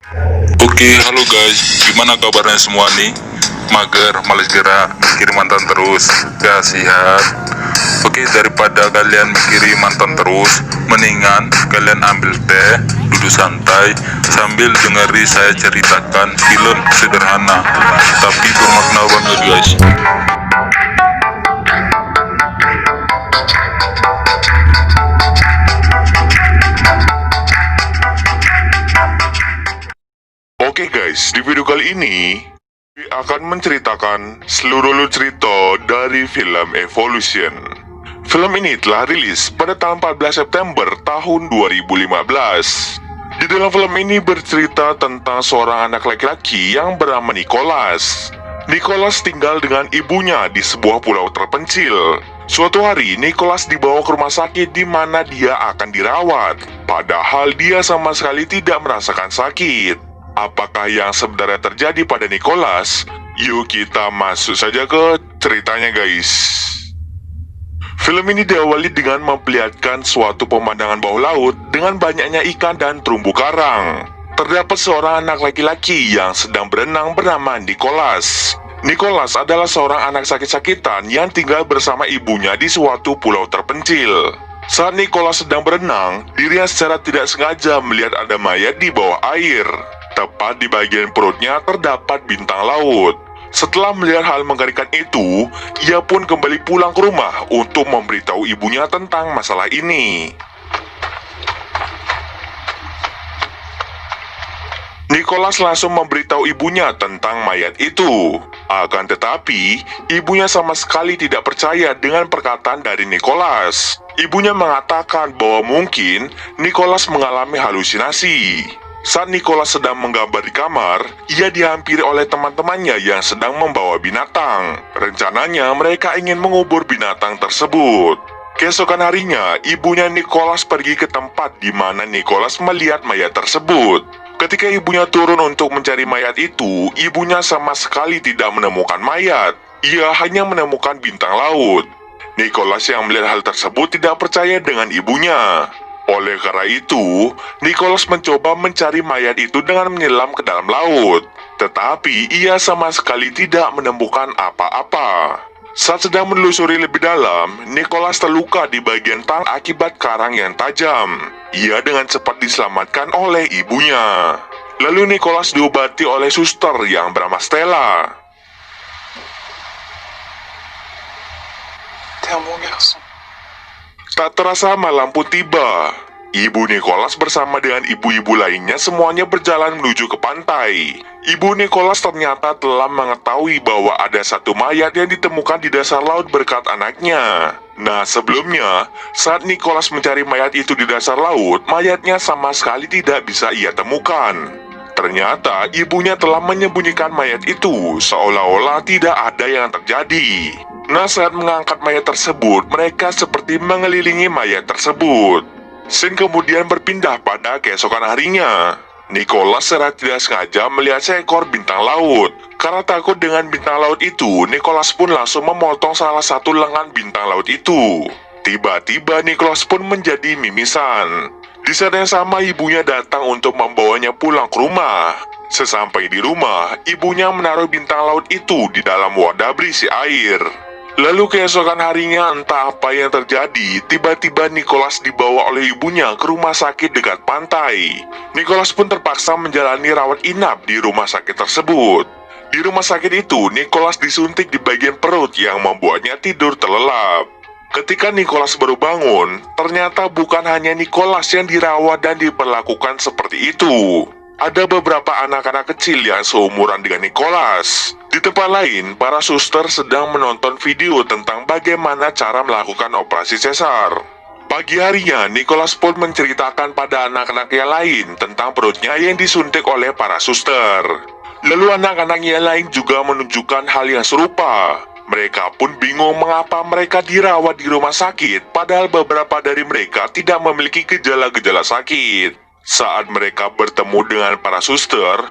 Oke, halo guys, gimana kabarnya semua nih? Mager, males gerak, mikirin mantan terus, kasihan. Oke, daripada kalian mikirin mantan terus, mendingan kalian ambil teh, duduk santai, sambil dengeri saya ceritakan film sederhana, tapi bermakna banget guys. Oke guys, di video kali ini akan menceritakan seluruh cerita dari film Evolution. Film ini telah rilis pada tanggal 14 September tahun 2015. Di dalam film ini bercerita tentang seorang anak laki-laki yang bernama Nicholas. Nicholas tinggal dengan ibunya di sebuah pulau terpencil. Suatu hari, Nicholas dibawa ke rumah sakit di mana dia akan dirawat. Padahal dia sama sekali tidak merasakan sakit. Apakah yang sebenarnya terjadi pada Nicholas? Yuk kita masuk saja ke ceritanya guys. Film ini diawali dengan memperlihatkan suatu pemandangan bawah laut dengan banyaknya ikan dan terumbu karang. Terdapat seorang anak laki-laki yang sedang berenang bernama Nicholas. Nicholas adalah seorang anak sakit-sakitan yang tinggal bersama ibunya di suatu pulau terpencil. Saat Nicholas sedang berenang, dirinya secara tidak sengaja melihat ada mayat di bawah air. Tepat di bagian perutnya terdapat bintang laut. Setelah melihat hal mengerikan itu, ia pun kembali pulang ke rumah untuk memberitahu ibunya tentang masalah ini. Nicholas langsung memberitahu ibunya tentang mayat itu. Akan tetapi, ibunya sama sekali tidak percaya dengan perkataan dari Nicholas. Ibunya mengatakan bahwa mungkin Nicholas mengalami halusinasi. Saat Nicholas sedang menggambar di kamar, ia dihampiri oleh teman-temannya yang sedang membawa binatang. Rencananya mereka ingin mengubur binatang tersebut. Keesokan harinya, ibunya Nicholas pergi ke tempat di mana Nicholas melihat mayat tersebut. Ketika ibunya turun untuk mencari mayat itu, ibunya sama sekali tidak menemukan mayat. Ia hanya menemukan bintang laut. Nicholas yang melihat hal tersebut tidak percaya dengan ibunya. Oleh karena itu, Nicholas mencoba mencari mayat itu dengan menyelam ke dalam laut. Tetapi ia sama sekali tidak menemukan apa-apa. Saat sedang menelusuri lebih dalam, Nicholas terluka di bagian tangan akibat karang yang tajam. Ia dengan cepat diselamatkan oleh ibunya. Lalu Nicholas diobati oleh suster yang bernama Stella. Tak terasa malam pun tiba. Ibu Nicholas bersama dengan ibu-ibu lainnya semuanya berjalan menuju ke pantai. Ibu Nicholas ternyata telah mengetahui bahwa ada satu mayat yang ditemukan di dasar laut berkat anaknya. Nah, sebelumnya, saat Nicholas mencari mayat itu di dasar laut, mayatnya sama sekali tidak bisa ia temukan. Ternyata ibunya telah menyembunyikan mayat itu seolah-olah tidak ada yang terjadi. Nah, saat mengangkat mayat tersebut, mereka seperti mengelilingi mayat tersebut. Scene kemudian berpindah pada keesokan harinya. Nicholas secara tidak sengaja melihat seekor bintang laut. Karena takut dengan bintang laut itu, Nicholas pun langsung memotong salah satu lengan bintang laut itu. Tiba-tiba Nicholas pun menjadi mimisan. Di saat yang sama, ibunya datang untuk membawanya pulang ke rumah. Sesampai di rumah, ibunya menaruh bintang laut itu di dalam wadah berisi air. Lalu keesokan harinya entah apa yang terjadi, tiba-tiba Nicholas dibawa oleh ibunya ke rumah sakit dekat pantai. Nicholas pun terpaksa menjalani rawat inap di rumah sakit tersebut. Di rumah sakit itu, Nicholas disuntik di bagian perut yang membuatnya tidur terlelap. Ketika Nicholas baru bangun, ternyata bukan hanya Nicholas yang dirawat dan diperlakukan seperti itu. Ada beberapa anak-anak kecil yang seumuran dengan Nicholas. Di tempat lain, para suster sedang menonton video tentang bagaimana cara melakukan operasi sesar. Pagi harinya, Nicholas pun menceritakan pada anak-anak yang lain tentang perutnya yang disuntik oleh para suster. Lalu anak-anak yang lain juga menunjukkan hal yang serupa. Mereka pun bingung mengapa mereka dirawat di rumah sakit, padahal beberapa dari mereka tidak memiliki gejala-gejala sakit. Saat mereka bertemu dengan para suster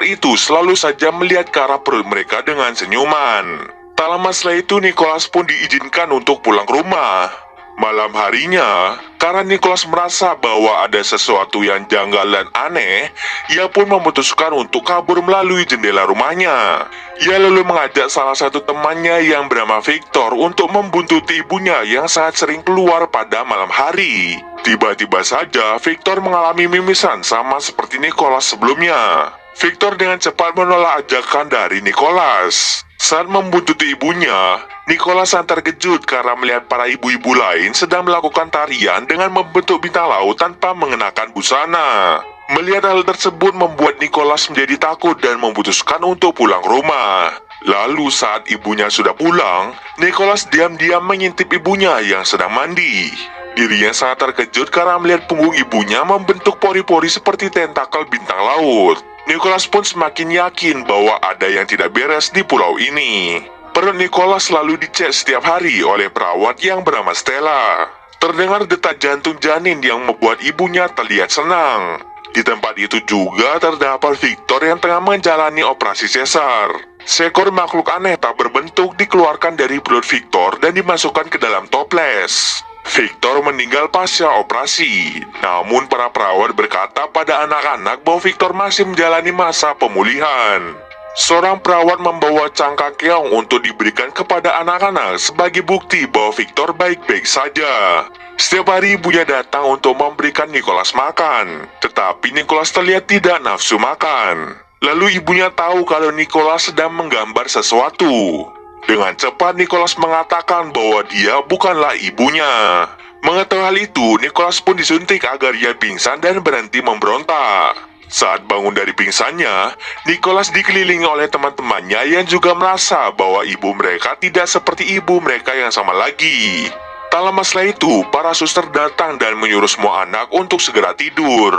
itu selalu saja melihat ke arah perut mereka dengan senyuman. Tak lama setelah itu, Nicholas pun diizinkan untuk pulang ke rumah. Malam harinya, karena Nicholas merasa bahwa ada sesuatu yang janggal dan aneh, ia pun memutuskan untuk kabur melalui jendela rumahnya. Ia lalu mengajak salah satu temannya yang bernama Victor untuk membuntuti ibunya yang sangat sering keluar pada malam hari. Tiba-tiba saja, Victor mengalami mimisan sama seperti Nicholas sebelumnya. Victor dengan cepat menolak ajakan dari Nicholas. Saat membuntuti ibunya, Nicholas sangat terkejut karena melihat para ibu-ibu lain sedang melakukan tarian dengan membentuk bintang laut tanpa mengenakan busana. Melihat hal tersebut membuat Nicholas menjadi takut dan memutuskan untuk pulang rumah. Lalu saat ibunya sudah pulang, Nicholas diam-diam mengintip ibunya yang sedang mandi. Dirinya sangat terkejut karena melihat punggung ibunya membentuk pori-pori seperti tentakel bintang laut. Nicholas pun semakin yakin bahwa ada yang tidak beres di pulau ini. Perut Nicholas selalu dicek setiap hari oleh perawat yang bernama Stella. Terdengar detak jantung janin yang membuat ibunya terlihat senang. Di tempat itu juga terdapat Victor yang tengah menjalani operasi sesar. Seekor makhluk aneh tak berbentuk dikeluarkan dari perut Victor dan dimasukkan ke dalam toples. Victor meninggal pasca operasi. Namun para perawat berkata pada anak-anak bahwa Victor masih menjalani masa pemulihan. Seorang perawat membawa cangkang keong untuk diberikan kepada anak-anak sebagai bukti bahwa Victor baik-baik saja. Setiap hari ibunya datang untuk memberikan Nicholas makan, tetapi Nicholas terlihat tidak nafsu makan. Lalu ibunya tahu kalau Nicholas sedang menggambar sesuatu. Dengan cepat Nicholas mengatakan bahwa dia bukanlah ibunya. Mengetahui hal itu, Nicholas pun disuntik agar ia pingsan dan berhenti memberontak. Saat bangun dari pingsannya, Nicholas dikelilingi oleh teman-temannya yang juga merasa bahwa ibu mereka tidak seperti ibu mereka yang sama lagi. Tak lama setelah itu, para suster datang dan menyuruh semua anak untuk segera tidur.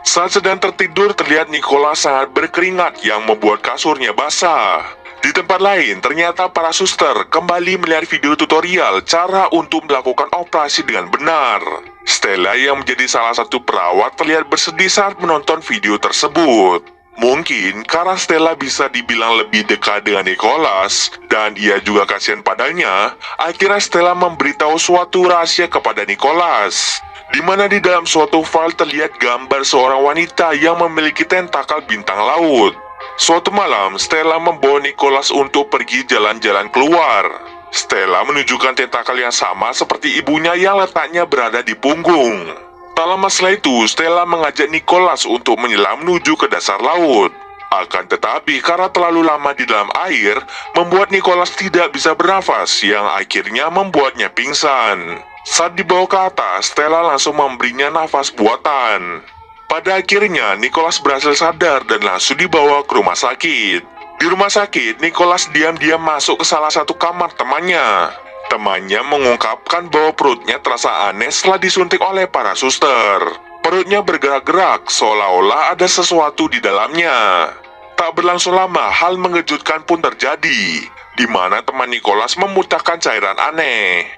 Saat sedang tertidur, terlihat Nicholas sangat berkeringat yang membuat kasurnya basah. Di tempat lain, ternyata para suster kembali melihat video tutorial cara untuk melakukan operasi dengan benar. Stella yang menjadi salah satu perawat terlihat bersedih saat menonton video tersebut. Mungkin karena Stella bisa dibilang lebih dekat dengan Nicholas dan ia juga kasihan padanya, akhirnya Stella memberitahu suatu rahasia kepada Nicholas, di mana di dalam suatu file terlihat gambar seorang wanita yang memiliki tentakel bintang laut. Suatu malam, Stella membawa Nicholas untuk pergi jalan-jalan keluar. Stella menunjukkan tentakel yang sama seperti ibunya yang letaknya berada di punggung. Tak lama setelah itu, Stella mengajak Nicholas untuk menyelam menuju ke dasar laut. Akan tetapi, karena terlalu lama di dalam air, membuat Nicholas tidak bisa bernafas, yang akhirnya membuatnya pingsan. Saat dibawa ke atas, Stella langsung memberinya nafas buatan. Pada akhirnya, Nicholas berhasil sadar dan langsung dibawa ke rumah sakit. Di rumah sakit, Nicholas diam-diam masuk ke salah satu kamar temannya. Temannya mengungkapkan bahwa perutnya terasa aneh setelah disuntik oleh para suster. Perutnya bergerak-gerak, seolah-olah ada sesuatu di dalamnya. Tak berlangsung lama, hal mengejutkan pun terjadi, di mana teman Nicholas memuntahkan cairan aneh.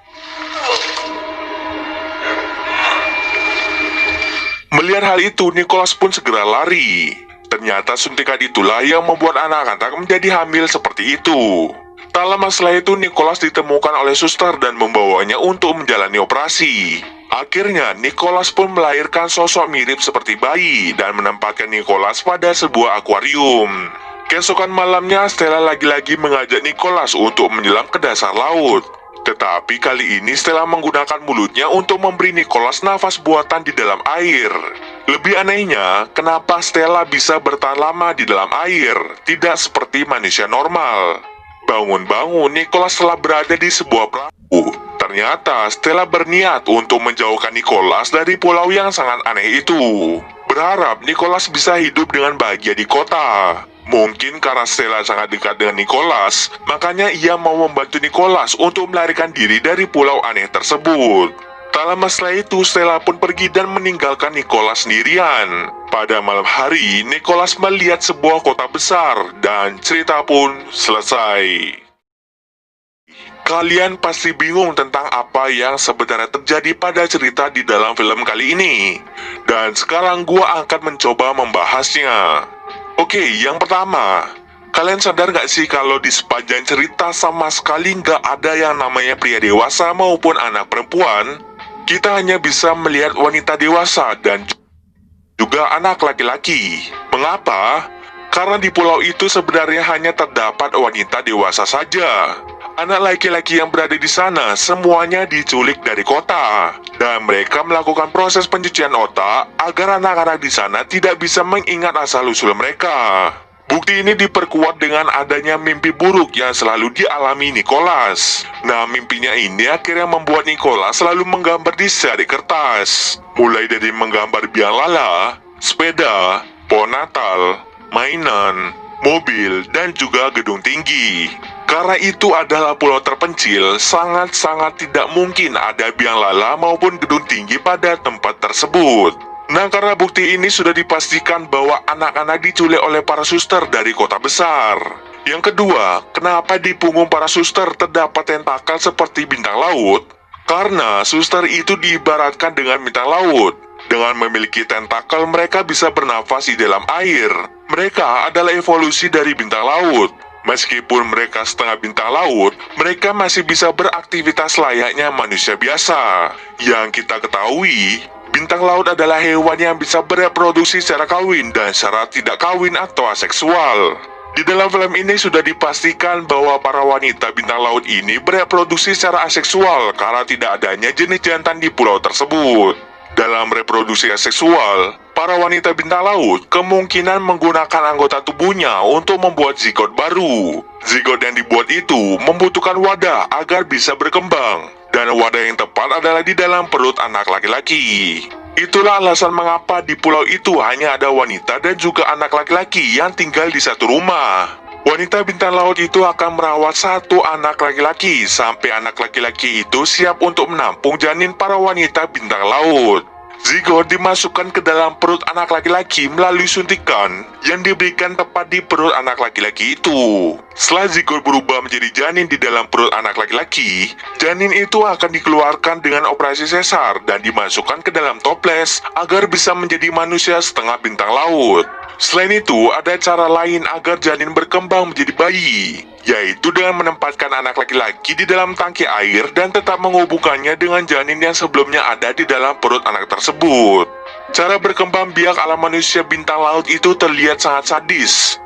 Melihat hal itu, Nicholas pun segera lari. Ternyata suntikan itulah yang membuat anak-anak menjadi hamil seperti itu. Tak lama setelah itu, Nicholas ditemukan oleh suster dan membawanya untuk menjalani operasi. Akhirnya, Nicholas pun melahirkan sosok mirip seperti bayi dan menempatkan Nicholas pada sebuah akuarium. Keesokan malamnya, Stella lagi-lagi mengajak Nicholas untuk menyelam ke dasar laut. Tetapi kali ini Stella menggunakan mulutnya untuk memberi Nicholas nafas buatan di dalam air. Lebih anehnya, kenapa Stella bisa bertahan lama di dalam air, tidak seperti manusia normal. Bangun-bangun, Nicholas telah berada di sebuah perahu. Ternyata Stella berniat untuk menjauhkan Nicholas dari pulau yang sangat aneh itu. Berharap Nicholas bisa hidup dengan bahagia di kota. Mungkin karena Stella sangat dekat dengan Nicholas, makanya ia mau membantu Nicholas untuk melarikan diri dari pulau aneh tersebut. Tak lama setelah itu, Stella pun pergi dan meninggalkan Nicholas sendirian. Pada malam hari, Nicholas melihat sebuah kota besar dan cerita pun selesai. Kalian pasti bingung tentang apa yang sebenarnya terjadi pada cerita di dalam film kali ini. Dan sekarang gua akan mencoba membahasnya. Oke, yang pertama, kalian sadar gak sih kalau di sepanjang cerita sama sekali gak ada yang namanya pria dewasa maupun anak perempuan? kita hanya bisa melihat wanita dewasa dan juga anak laki-laki. Mengapa? Karena di pulau itu sebenarnya hanya terdapat wanita dewasa saja. Anak laki-laki yang berada di sana semuanya diculik dari kota, dan mereka melakukan proses pencucian otak agar anak-anak di sana tidak bisa mengingat asal-usul mereka. Bukti ini diperkuat dengan adanya mimpi buruk yang selalu dialami Nicholas. Nah, mimpinya ini akhirnya membuat Nicholas selalu menggambar di di kertas. Mulai dari menggambar biang lala, sepeda, pohon Natal, mainan, mobil, dan juga gedung tinggi. Karena itu adalah pulau terpencil, sangat-sangat tidak mungkin ada biang lala maupun gedung tinggi pada tempat tersebut. Nah, karena bukti ini sudah dipastikan bahwa anak-anak diculik oleh para suster dari kota besar. Yang kedua, kenapa di punggung para suster terdapat tentakel seperti bintang laut? Karena suster itu diibaratkan dengan bintang laut. Dengan memiliki tentakel, mereka bisa bernafas di dalam air. Mereka adalah evolusi dari bintang laut. Meskipun mereka setengah bintang laut, mereka masih bisa beraktivitas layaknya manusia biasa. Yang kita ketahui, bintang laut adalah hewan yang bisa bereproduksi secara kawin dan secara tidak kawin atau aseksual. Di dalam film ini sudah dipastikan bahwa para wanita bintang laut ini bereproduksi secara aseksual karena tidak adanya jenis jantan di pulau tersebut. Dalam reproduksi seksual, para wanita bintang laut kemungkinan menggunakan anggota tubuhnya untuk membuat zigot baru. Zigot yang dibuat itu membutuhkan wadah agar bisa berkembang, dan wadah yang tepat adalah di dalam perut anak laki-laki. Itulah alasan mengapa di pulau itu hanya ada wanita dan juga anak laki-laki yang tinggal di satu rumah. Wanita bintang laut itu akan merawat satu anak laki-laki sampai anak laki-laki itu siap untuk menampung janin para wanita bintang laut. Zigot dimasukkan ke dalam perut anak laki-laki melalui suntikan yang diberikan tepat di perut anak laki-laki itu. Setelah zigot berubah menjadi janin di dalam perut anak laki-laki, janin itu akan dikeluarkan dengan operasi sesar dan dimasukkan ke dalam toples agar bisa menjadi manusia setengah bintang laut. Selain itu, ada cara lain agar janin berkembang menjadi bayi, yaitu dengan menempatkan anak laki-laki di dalam tangki air dan tetap menghubungkannya dengan janin yang sebelumnya ada di dalam perut anak tersebut. Cara berkembang biak ala manusia bintang laut itu terlihat sangat sadis.